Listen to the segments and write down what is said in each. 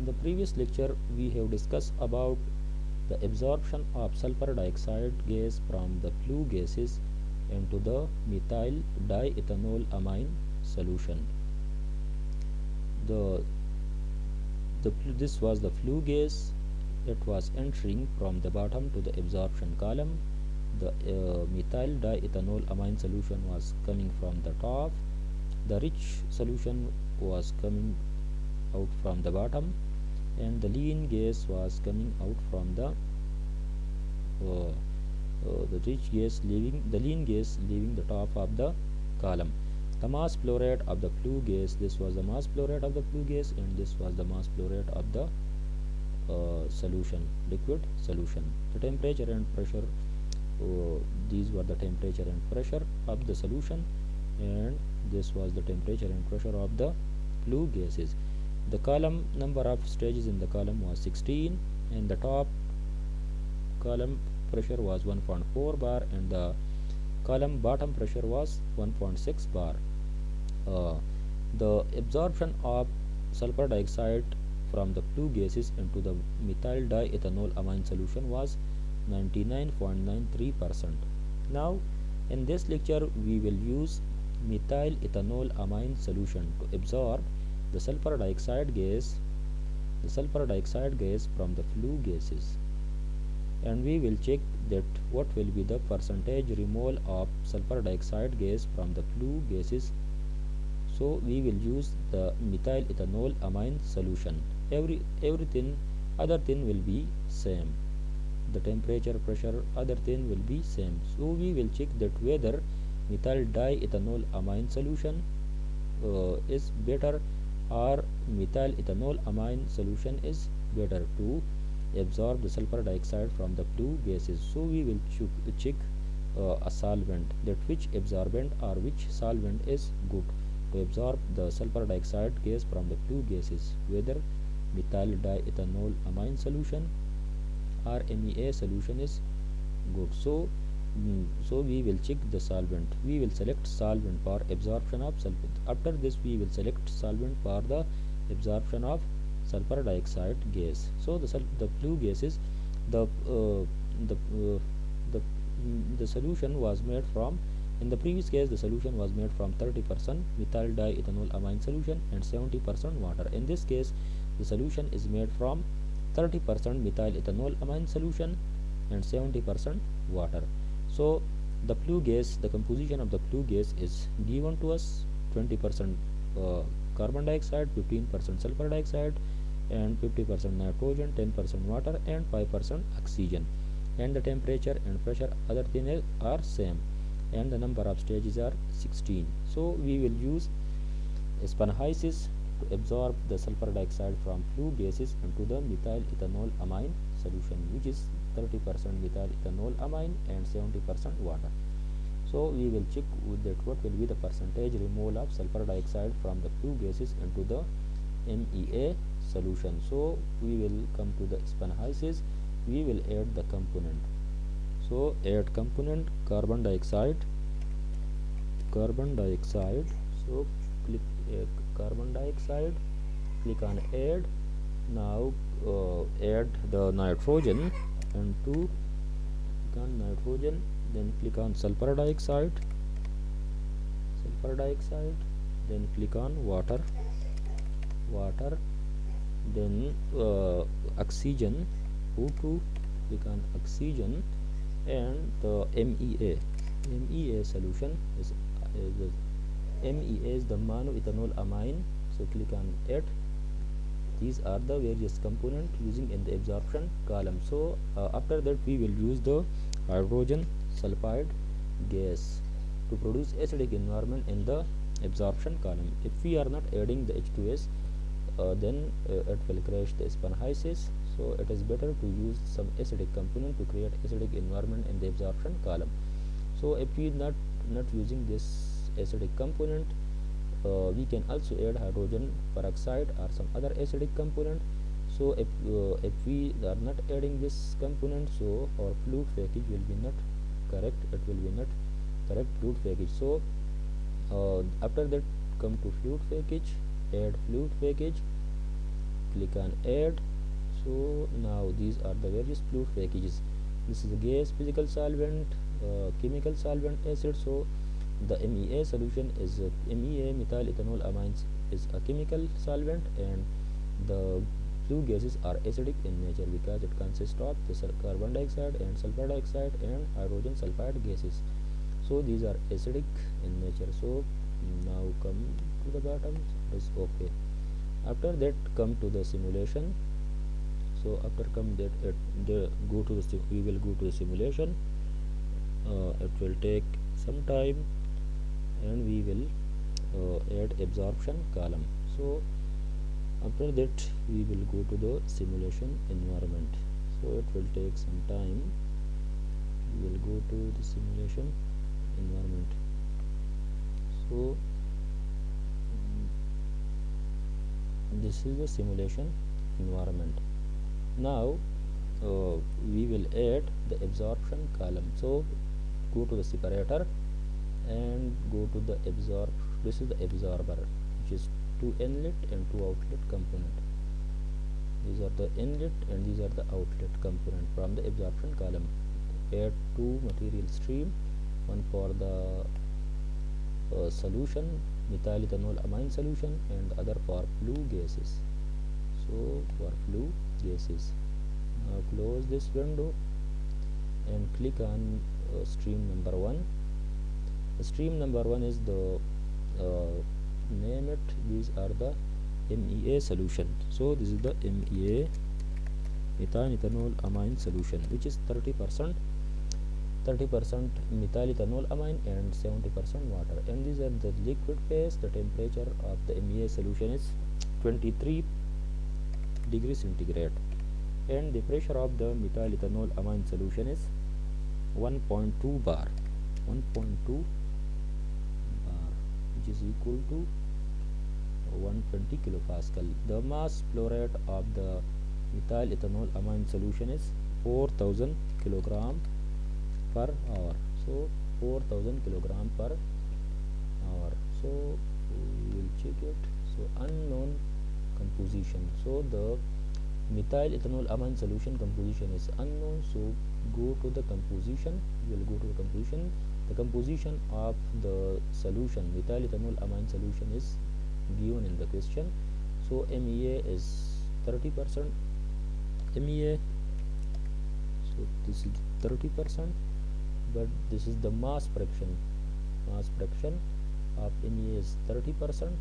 In the previous lecture, we have discussed about the absorption of sulfur dioxide gas from the flue gases into the methyl diethanol amine solution. This was the flue gas. It was entering from the bottom to the absorption column. The methyl diethanol amine solution was coming from the top. The rich solution was coming out from the bottom, and the lean gas was coming out from the lean gas leaving the top of the column. The mass flow rate of the flue gas, this was the mass flow rate of the flue gas, and this was the mass flow rate of the liquid solution. The temperature and pressure, these were the temperature and pressure of the solution, and this was the temperature and pressure of the flue gases. The column number of stages in the column was 16, and the top column pressure was 1.4 bar, and the column bottom pressure was 1.6 bar. The absorption of sulfur dioxide from the flue gases into the methyl diethanol amine solution was 99.93%. Now, in this lecture, we will use methyl ethanol amine solution to absorb the sulfur dioxide gas from the flue gases, and we will check that what will be the percentage remole of sulfur dioxide gas from the flue gases. So we will use the methyl ethanol amine solution. Everything other thing will be same. The temperature, pressure, other thing will be same. So we will check that whether methyl diethanol amine solution is better or methyl ethanol amine solution is better to absorb the sulfur dioxide from the flue gases. So we will check a solvent, that which absorbent or which solvent is good to absorb the sulfur dioxide gas from the flue gases, whether methyl diethanol amine solution or MEA solution is good. So we will check the solvent. We will select solvent for absorption of sulfur. After this, we will select solvent for the absorption of sulfur dioxide gas. So the flue gases, the solution was made from, in the previous case, the solution was made from 30% methyl diethanol amine solution and 70% water. In this case, the solution is made from 30% methyl ethanol amine solution and 70% water. So the flue gas, the composition of the flue gas is given to us: 20% carbon dioxide, 15% sulfur dioxide, and 50% nitrogen, 10% water, and 5% oxygen. And the temperature and pressure, other things are same, and the number of stages are 16. So we will use Aspen HYSYS to absorb the sulfur dioxide from flue gases into the methyl ethanol amine solution, which is 30% methyl ethanol amine and 70% water. So we will check with that what will be the percentage remole of sulfur dioxide from the flue gases into the MEA solution. So we will come to the Aspen HYSYS. We will add the component. So add component carbon dioxide. So click carbon dioxide, click on add. Now add the nitrogen, and to click on nitrogen, then click on sulfur dioxide, then click on water, then oxygen, O2, click on oxygen, and the MEA solution is the MEA is the monoethanol amine. So click on it. These are the various components using in the absorption column. So after that, we will use the hydrogen sulfide gas to produce acidic environment in the absorption column. If we are not adding the H2S, then it will crash the Aspen HYSYS. So it is better to use some acidic component to create acidic environment in the absorption column. So if we not using this acidic component, we can also add hydrogen peroxide or some other acidic component. So if we are not adding this component, so our fluid package will be not correct. It will be not correct fluid package. So after that, come to fluid package, add fluid package, click on add. So now these are the various flue packages. This is a gas, physical solvent, chemical solvent, acid. So the MEA solution is MEA, methyl ethanol amines, is a chemical solvent, and the flue gases are acidic in nature because it consists of the carbon dioxide and sulfur dioxide and hydrogen sulfide gases. So these are acidic in nature. So now come to the bottom, is okay. After that come to the simulation. So after come that we will go to the simulation. It will take some time, and we will add absorption column. So after that we will go to the simulation environment. So it will take some time. We will go to the simulation environment. So this is the simulation environment. Now we will add the absorption column. So go to the separator and go to the this is the absorber, which is 2 inlet and 2 outlet component. These are the inlet and these are the outlet component from the absorption column. Add 2 material stream, one for the solution, methyl ethanol amine solution, and the other for flue gases. So for flue gases, now close this window and click on stream number 1. The stream number 1 is the name it, these are the MEA solution. So this is the MEA, methyl ethanol amine solution, which is 30% methyl ethanol amine and 70% water, and these are the liquid phase. The temperature of the MEA solution is 23 degrees centigrade, and the pressure of the methyl ethanol amine solution is 1.2 bar, which is equal to 120 kilopascal. The mass flow rate of the methyl ethanol amine solution is 4000 kilogram per hour. So 4000 kilogram per hour. So we will check it. So unknown composition. So the methyl ethanol amine solution composition is unknown. So go to the composition. We will go to the composition. The composition of the solution, methyl ethanol amine solution, is given in the question. So MEA is 30% MEA. So this is 30%, but this is the mass fraction. Mass fraction of MEA is 30%.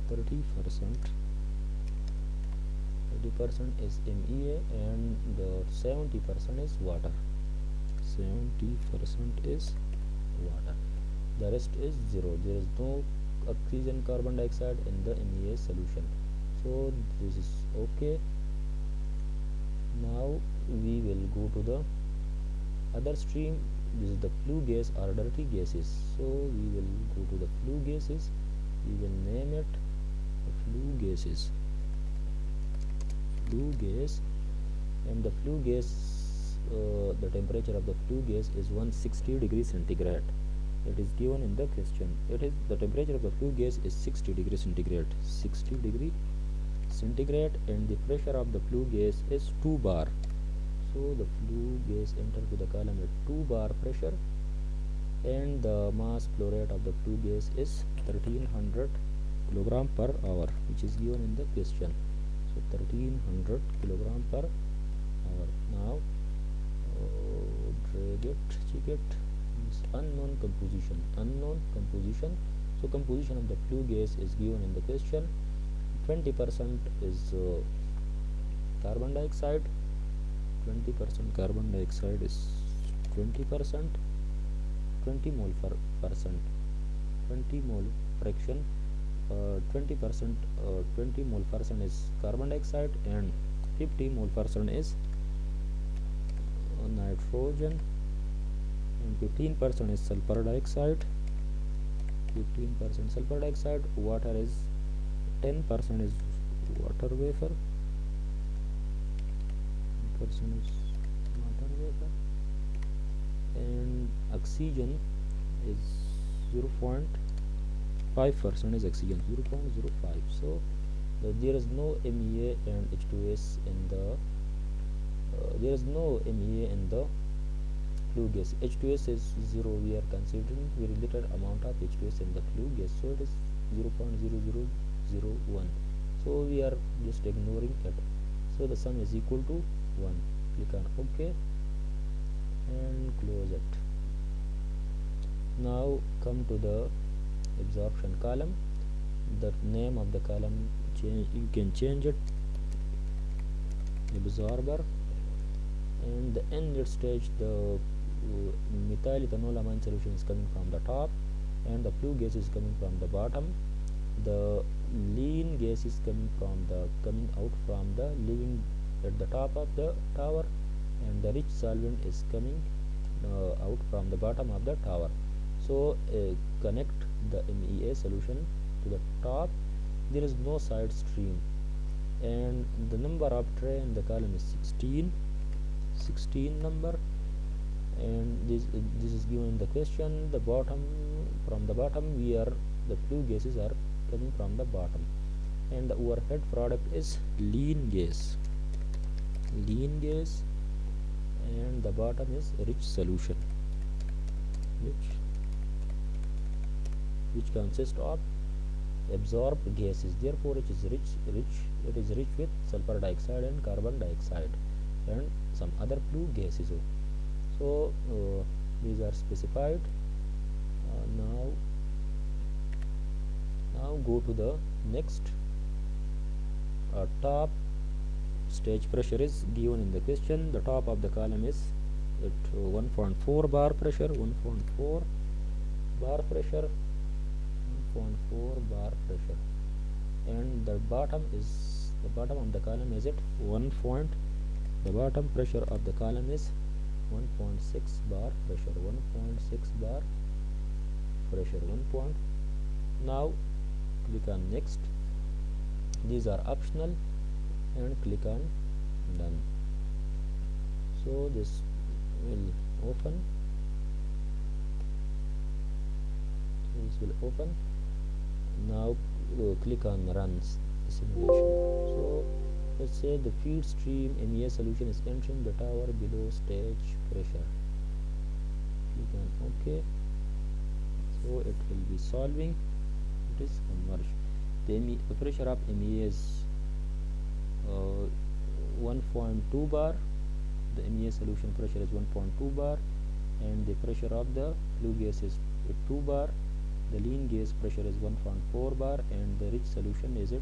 30% is MEA, and the 70% is water. 70% is water. The rest is zero. There is no oxygen, carbon dioxide in the MEA solution. So this is okay. Now we will go to the other stream. This is the flue gas or dirty gases. So we will go to the flue gases. We will name it flue gases. Flue gas, and the flue gas, the temperature of the flue gas is 160 degrees centigrade. It is given in the question. It is the temperature of the flue gas is 60 degrees centigrade. 60 degree centigrade, and the pressure of the flue gas is 2 bar. So the flue gas enter to the column at 2 bar pressure, and the mass flow rate of the flue gas is 1300 kilogram per hour, which is given in the question. So 1300 kilogram per hour. Now drag it, check it. It's unknown composition. So composition of the flue gas is given in the question. 20% is carbon dioxide. 20% carbon dioxide is 20%. 20 mole per percent. 20 mole fraction. 20% 20 mole percent is carbon dioxide, and 50 mole percent is nitrogen, and 15% is sulfur dioxide. 15% sulfur dioxide. Water is 10% is water vapor. 10% is water vapor, and oxygen is 0.5% is oxygen, 0.05. So there is no MEA and H2S in the there is no MEA in the flue gas. H2S is 0. We are considering very little amount of H2S in the flue gas, so it is 0.0001. So we are just ignoring it. So the sum is equal to 1. Click on OK and close it. Now come to the absorption column. The name of the column you can change it, absorber, and the end stage, the methyl ethanol amine solution is coming from the top and the flue gas is coming from the bottom. The lean gas is coming out from the living at the top of the tower, and the rich solvent is coming out from the bottom of the tower. So connect the MEA solution to the top. There is no side stream, and the number of tray in the column is 16 number, and this is given in the question. The bottom, from the bottom the flue gases are coming from the bottom, and the overhead product is lean gas, and the bottom is rich solution, which consists of absorbed gases. Therefore it is rich with sulfur dioxide and carbon dioxide and some other flue gases. So these are specified. Now go to the next. Top stage pressure is given in the question. The top of the column is at 1.4 bar pressure, 1.4 bar pressure, 1.4 bar pressure, and the bottom of the column is at the bottom pressure of the column is 1.6 bar pressure, 1.6 bar pressure, 1. Now click on next. These are optional, and click on done. So this will open. Now click on run simulation. So let's say the feed stream MEA solution is entering the tower below stage pressure. Click on OK. So it will be solving. It is conversion. The pressure of MEA is 1.2 bar. The MEA solution pressure is 1.2 bar, and the pressure of the flue gas is 2 bar. The lean gas pressure is 1.4 bar, and the rich solution is at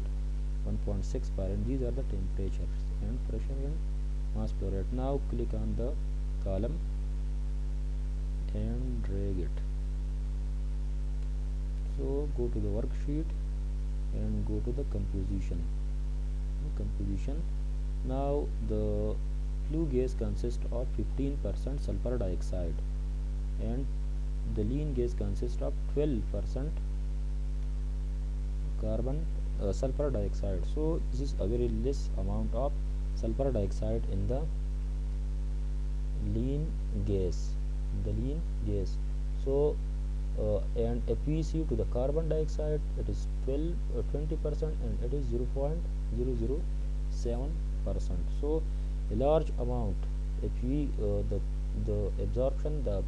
1.6 bar, and these are the temperatures and pressure and mass flow rate. Now click on the column and drag it. So go to the worksheet and go to the composition. Now the flue gas consists of 15% sulfur dioxide, and the lean gas consists of 12% sulfur dioxide. So this is a very less amount of sulfur dioxide in the lean gas. So and FeC to the carbon dioxide, it is 20%, and it is 0.007%. So a large amount. If we the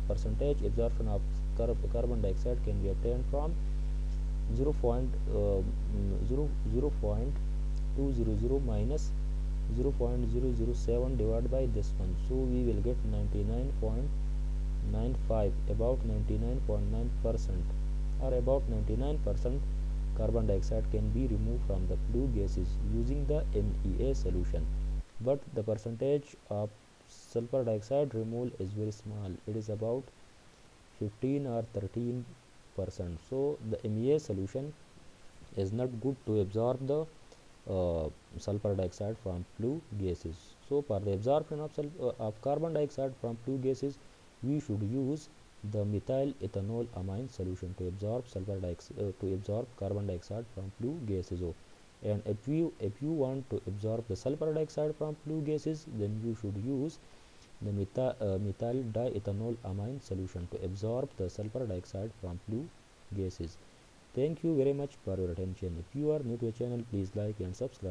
percentage absorption of carbon dioxide can be obtained from 0.200 minus 0.007 divided by this one. So we will get 99.95, about 99.9%, or about 99% carbon dioxide can be removed from the flue gases using the MEA solution. But the percentage of sulfur dioxide removal is very small. It is about 15 or 13%. So the MEA solution is not good to absorb the sulfur dioxide from flue gases. So for the absorption of carbon dioxide from flue gases, we should use the methyl ethanol amine solution to absorb carbon dioxide from flue gases. And if you want to absorb the sulfur dioxide from flue gases, then you should use the methyl diethanol amine solution to absorb the sulfur dioxide from flue gases. Thank you very much for your attention. If you are new to the channel, please like and subscribe.